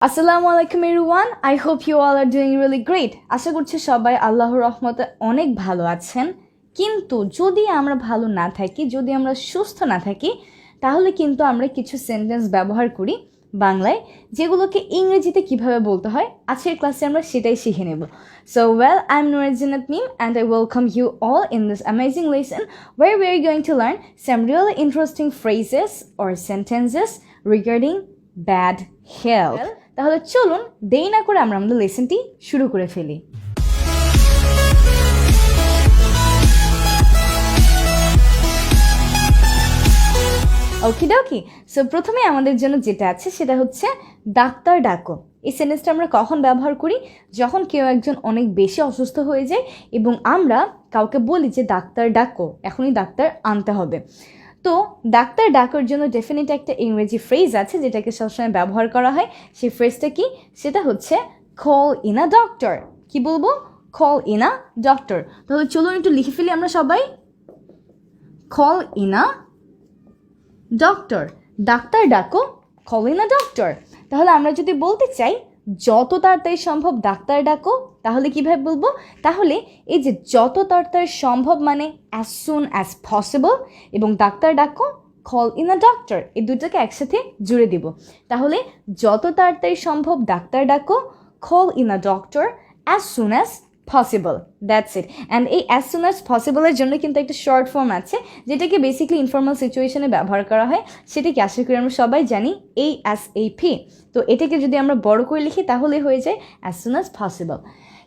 আসসালামু আলাইকুম everyone, I hope you all are doing really great. আশা করছি সবাই আল্লাহর রহমতে অনেক ভালো আছেন। কিন্তু যদি আমরা ভালো না থাকি, যদি আমরা সুস্থ না থাকি, তাহলে কিন্তু আমরা কিছু সেন্টেন্স ব্যবহার করি বাংলায়, যেগুলোকে ইংরেজিতে কিভাবে বলতে হয় আজকের ক্লাসে আমরা সেটাই শিখে নেব। So well, I am Nurajinat Mim and I welcome you all in this amazing lesson where we are going to learn some really interesting phrases or sentences regarding bad health. তাহলে চলুন দেরি না করে আমরা আমাদের লেসনটি শুরু করে ফেলি। ওকিডোকি। সো প্রথমে আমাদের জন্য যেটা আছে সেটা হচ্ছে ডাক্তার ডাকো। এই সেন্টেন্সটা আমরা কখন ব্যবহার করি? যখন কেউ একজন অনেক বেশি অসুস্থ হয়ে যায় এবং আমরা কাউকে বলি যে ডাক্তার ডাকো, এখনই ডাক্তার আনতে হবে। তো ডাক্তার ডাকার জন্য ডেফিনেট একটা ইংরেজি ফ্রেজ আছে যেটাকে সবসময় ব্যবহার করা হয়। সেই ফ্রেজটা কি? সেটা হচ্ছে কল ইন আ ডক্টর। কি বলবো? Call in a doctor. তাহলে চলুন একটু লিখে ফেলি আমরা সবাই। Call in a doctor, doctor ডাকো, কল ইন আ ডক্টর। তাহলে আমরা যদি বলতে চাই যত তাড়াতাড়ি সম্ভব ডাক্তার ডাকো, তাহলে কীভাবে বলবো? তাহলে এই যে যত তাড়াতাড়ি সম্ভব মানে অ্যাজ সুন অ্যাজ পসিবল, এবং ডাক্তার ডাকো কল ইন আ ডক্টর, এই দুটোকে একসাথে জুড়ে দিব। তাহলে যত তাড়াতাড়ি সম্ভব ডাক্তার ডাকো, call in a doctor as soon as possible. That's it. And এই অ্যাজ সুন অ্যাজ পসিবলের জন্য কিন্তু একটা শর্ট ফর্ম আছে যেটাকে বেসিক্যালি ইনফর্মাল সিচুয়েশনে ব্যবহার করা হয়। সেটাকে আশা করি আমরা সবাই জানি, ASAP। তো এটাকে যদি আমরা বড় করে লিখি তাহলে হয়ে যায় অ্যাজ সুন অ্যাজ পসিবল।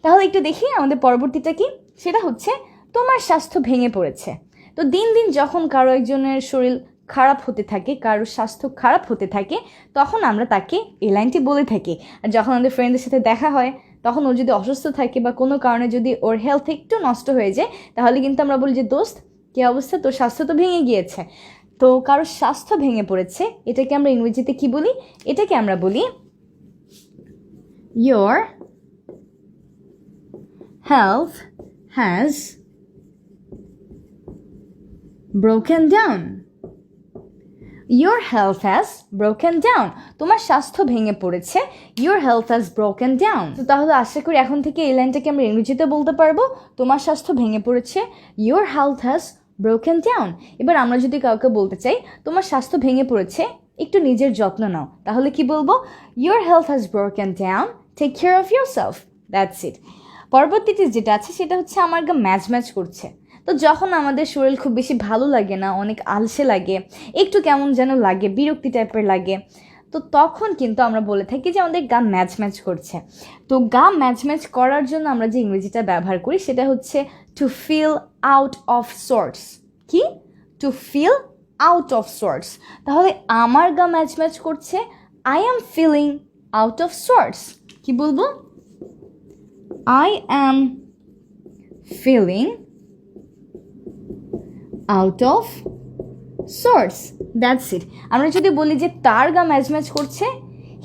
তাহলে একটু দেখি আমাদের পরবর্তীটা কি। সেটা হচ্ছে তোমার স্বাস্থ্য ভেঙে পড়েছে। তো দিন দিন যখন কারো একজনের শরীর খারাপ হতে থাকে, কারোর স্বাস্থ্য খারাপ হতে থাকে, তখন আমরা তাকে এই লাইনটি বলে থাকি। আর যখন আমাদের ফ্রেন্ডের সাথে দেখা হয়, তখন ও যদি অসুস্থ থাকে বা কোনো কারণে যদি ওর হেলথ একটু নষ্ট হয়ে যায়, তাহলে কিন্তু আমরা বলি যে দোস্ত কী অবস্থা, তোর স্বাস্থ্য তো ভেঙে গিয়েছে। তো কারোর স্বাস্থ্য ভেঙে পড়েছে, এটাকে আমরা ইংরেজিতে কি বলি? এটাকে আমরা বলি your health has broken down. Your health has broken down. তোমার স্বাস্থ্য ভেঙে পড়েছে, your health has broken down. তো তাহলে আশা করি এখন থেকে এই লাইনটাকে আমরা ইংরেজিতে বলতে পারবো, তোমার স্বাস্থ্য ভেঙে পড়েছে, your health has broken down. এবার আমরা যদি কাউকে বলতে চাই তোমার স্বাস্থ্য ভেঙে পড়েছে, একটু নিজের যত্ন নাও, তাহলে কি বলবো? your health has broken down, take care of yourself. That's it. পরবর্তীতে যেটা আছে সেটা হচ্ছে আমার গা ম্যাচ করছে। তো যখন আমাদের শরীর খুব বেশি ভালো লাগে না, অনেক আলসে লাগে, একটু কেমন যেন লাগে, বিরক্তি টাইপের লাগে, তো তখন কিন্তু আমরা বলে থাকি যে আমাদের গা ম্যাচ করছে। তো গা ম্যাচ করার জন্য আমরা যে ইংরেজিটা ব্যবহার করি সেটা হচ্ছে to feel out of sorts. কি? To feel out of sorts. তাহলে আমার গা ম্যাচ করছে, I am feeling out of sorts. কি বলবো? I am feeling out of sorts. That's it. আমরা যদি বলি যে তার গা ম্যাচ করছে,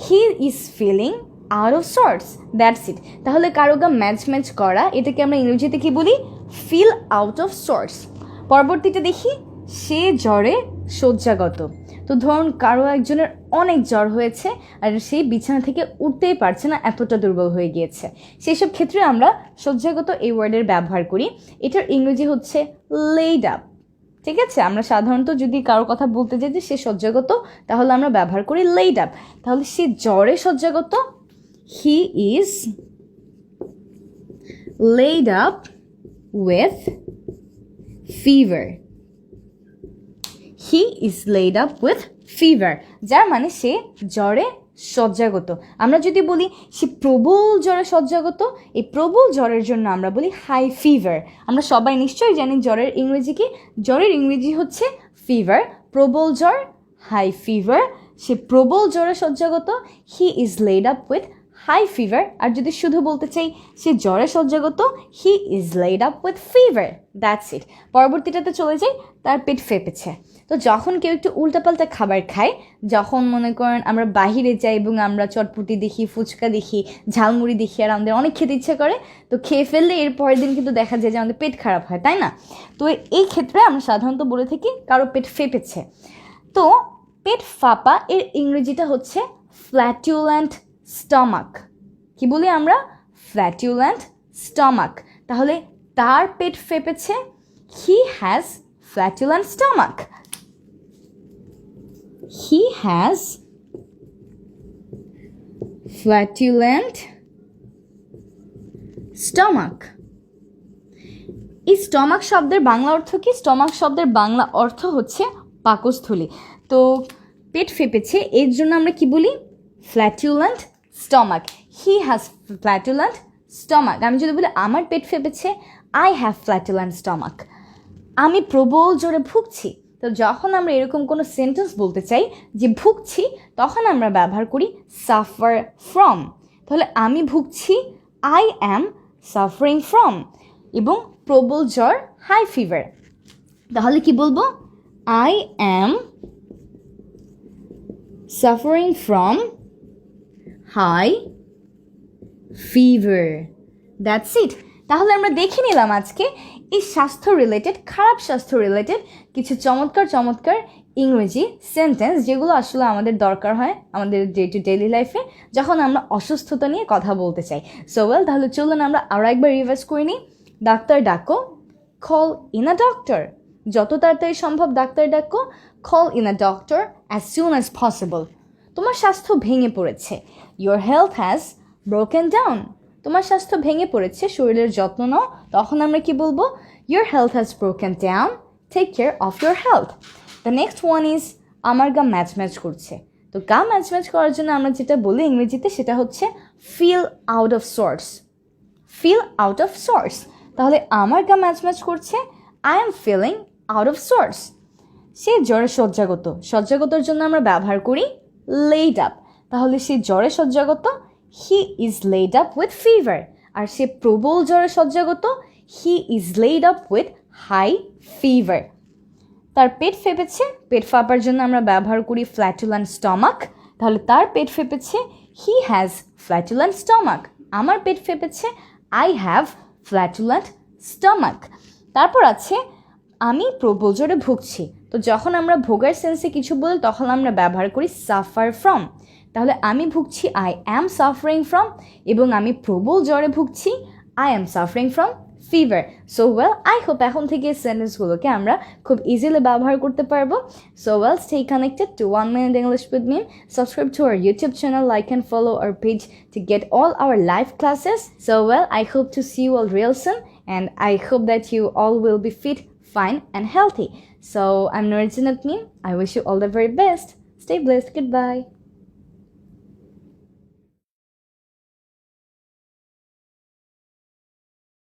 he is feeling out of sorts. That's it. তাহলে কারো গা ম্যাচ করা, এটাকে আমরা ইংরেজিতে কি বলি? feel out of sorts. পরবর্তীতে দেখি, সে জ্বরে শয্যাগত। তো ধরুন কারো একজনের অনেক জ্বর হয়েছে আর সেই বিছানা থেকে উঠতেই পারছে না, এতটা দুর্বল হয়ে গিয়েছে। সেই সব ক্ষেত্রে আমরা শয্যাগত এই ওয়ার্ডের ব্যবহার করি। এটার ইংরেজি হচ্ছে লেইড আপ। ঠিক আছে? আমরা সাধারণত যদি কারোর কথা বলতে যাই যে সে শয্যাগত, তাহলে আমরা ব্যবহার করি লেইড আপ। তাহলে সে জ্বরে শয্যাগত, he is laid up with fever. He is laid up with fever, যার মানে সে জ্বরে শয্যাগত। আমরা যদি বলি সে প্রবল জ্বরে শয্যাগত, এই প্রবল জ্বরের জন্য আমরা বলি হাই ফিভার। আমরা সবাই নিশ্চয়ই জানি জ্বরের ইংরেজি কি? জ্বরের ইংরেজি হচ্ছে ফিভার। প্রবল জ্বর হাই ফিভার, সে প্রবল জ্বরে শয্যাগত, he is laid up with high fever. আর যদি শুধু বলতে চাই সে জ্বরে শয্যাগত, he is laid up with fever. That's it. পরবর্তীটাতে চলে যাই, তার পেট ফেপেছে। তো যখন কেউ একটু উল্টাপাল্টা খাবার খায়, যখন মনে করেন আমরা বাহিরে যাই এবং আমরা চটপটি দেখি, ফুচকা দেখি, ঝালমুড়ি দেখি, আর আমাদের অনেক খেতে ইচ্ছে করে, তো খেয়ে ফেললে এর পরের দিন কিন্তু দেখা যায় যে আমাদের পেট খারাপ হয়, তাই না? তো এই ক্ষেত্রে আমরা সাধারণত বলে থাকি কারো পেট ফেপেছে। তো পেট ফাঁপা এর ইংরেজিটা হচ্ছে ফ্ল্যাটুল্যান্ট স্টমাক। কি বলি আমরা? Flatulent stomach. তাহলে তার পেট ফেপেছে, he has flatulent stomach. He has flatulent stomach. এই স্টমাক শব্দের বাংলা অর্থ কি? স্টমাক শব্দের বাংলা অর্থ হচ্ছে পাকস্থলী। তো পেট ফেপেছে এর জন্য আমরা কি বলি? Flatulent stomach. He has flatulent stomach. আমি যদি বলি আমার পেট ফেপেছে, আই হ্যাভ ফ্ল্যাটুল্যান্ট স্টমাক। আমি প্রবল জোরে ভুগছি। তো যখন আমরা এরকম কোনো সেন্টেন্স বলতে চাই যে ভুগছি, তখন আমরা ব্যবহার করি সাফার ফ্রম। তাহলে আমি ভুগছি, আই অ্যাম সাফারিং ফ্রম। এবং প্রবল জ্বর, হাই ফিভার। তাহলে কি বলবো? I am suffering from high fever. That's it. তাহলে আমরা দেখে নিলাম আজকে এই স্বাস্থ্য রিলেটেড, খারাপ স্বাস্থ্য রিলেটেড কিছু চমৎকার চমৎকার ইংরেজি সেন্টেন্স, যেগুলো আসলে আমাদের দরকার হয় আমাদের ডে টু ডেইলি লাইফে যখন আমরা অসুস্থতা নিয়ে কথা বলতে চাই। সো ওয়েল, তাহলে চলুন আমরা আরও একবার রিভাইজ করে নিই। ডাক্তার ডাকো, কল ইন আ ডক্টর। যত তাড়াতাড়ি সম্ভব ডাক্তার ডাকো, call in a doctor as soon as possible. তোমার স্বাস্থ্য ভেঙে পড়েছে, your health has broken down. তোমার স্বাস্থ্য ভেঙে পড়েছে, শরীরের যত্ন নাও। তখন আমরা কি বলবো? Your health has broken down, take care of your health. The next one is আমার গা ম্যাচ ম্যাচ করছে। তো গা ম্যাচ ম্যাচ করার জন্য আমরা যেটা বলি ইংরেজিতে, সেটা হচ্ছে feel out of sorts. Feel out of sorts. তাহলে আমার গা ম্যাচ ম্যাচ করছে, I am feeling out of sorts. সে জ্বরে শয্যাগত। শয্যাগতর জন্য আমরা ব্যবহার করি লেইড আপ। তাহলে সে জ্বরে শয্যাগত, he is laid up with fever. আর সে প্রবল জ্বরে শয্যাগত, he is laid up with high fever. তার পেট ফেপেছে, পেট ফাঁপার জন্য আমরা ব্যবহার করি ফ্ল্যাটুল্যান্ট স্টমাক। তাহলে তার পেট ফেপেছে, হি হ্যাজ ফ্ল্যাটুল্যান্ট স্টমাক। আমার পেট ফেপেছে, আই হ্যাভ ফ্ল্যাটুল্যান্ট স্টমাক। তারপর আছে আমি প্রবল জ্বরে ভুগছি। তো যখন আমরা ভোগার সেন্সে কিছু বলি তখন আমরা ব্যবহার করি সাফার ফ্রম। তাহলে আমি ভুগছি, আই অ্যাম সাফারিং ফ্রম। এবং আমি প্রবল জ্বরে ভুগছি, I am suffering from fever. So well, I hope এখন থেকে এই সেন্টেন্সগুলোকে আমরা খুব ইজিলি ব্যবহার করতে পারবো। So well, stay connected to 1 Minute English with Meem. Subscribe to our YouTube channel, like and follow our page to get all our live classes. So well, I hope to see you all real soon, and I hope that you all will be fit, fine and healthy. So I'm Nurjan at Meem. I wish you all the very best. Stay blessed. Goodbye.